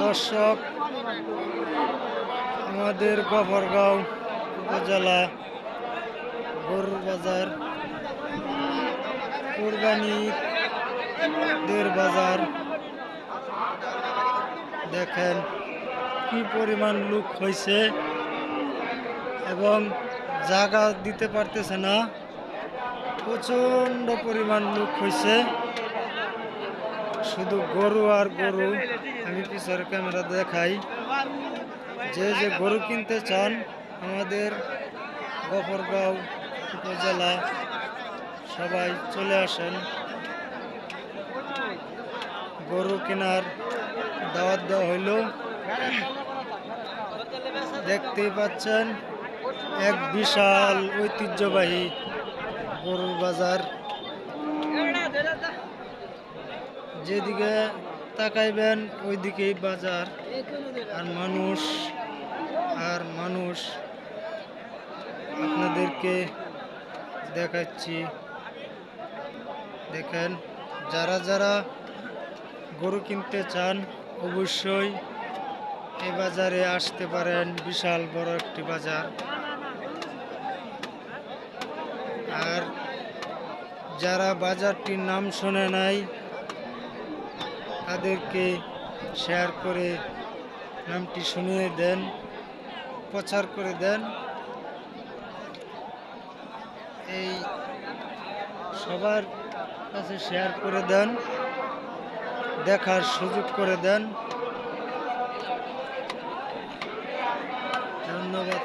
দর্শক, আমাদের গফরগাঁও উপজেলা গরুর বাজার, কুরবানিদের বাজার। দেখেন কি পরিমাণ লোক হয়েছে এবং জায়গা দিতে পারতেছে না, প্রচন্ড পরিমাণ লোক হয়েছে। শুধু গরু আর গরু। আমি পিছনের ক্যামেরা দেখাই, যে যে গরু কিনতে চান আমাদের গফরগাঁও উপজেলা সবাই চলে আসেন। গরু কেনার দাওয়াত দেওয়া হইল। দেখতেই পাচ্ছেন এক বিশাল ঐতিহ্যবাহী গরুর বাজার। যেদিকে তাকাইবেন ওইদিকেই বাজার আর মানুষ আর মানুষ। আপনাদেরকে দেখাচ্ছি, দেখেন যারা যারা গরু কিনতে চান অবশ্যই এই বাজারে আসতে পারেন। বিশাল বড় একটি বাজার। আর যারা বাজারটির নাম শোনে নাই তাদেরকে শেয়ার করে নামটি শুনিয়ে দেন, প্রচার করে দেন। এই সবার কাছে শেয়ার করে দেন, দেখার সুযোগ করে দেন। ধন্যবাদ।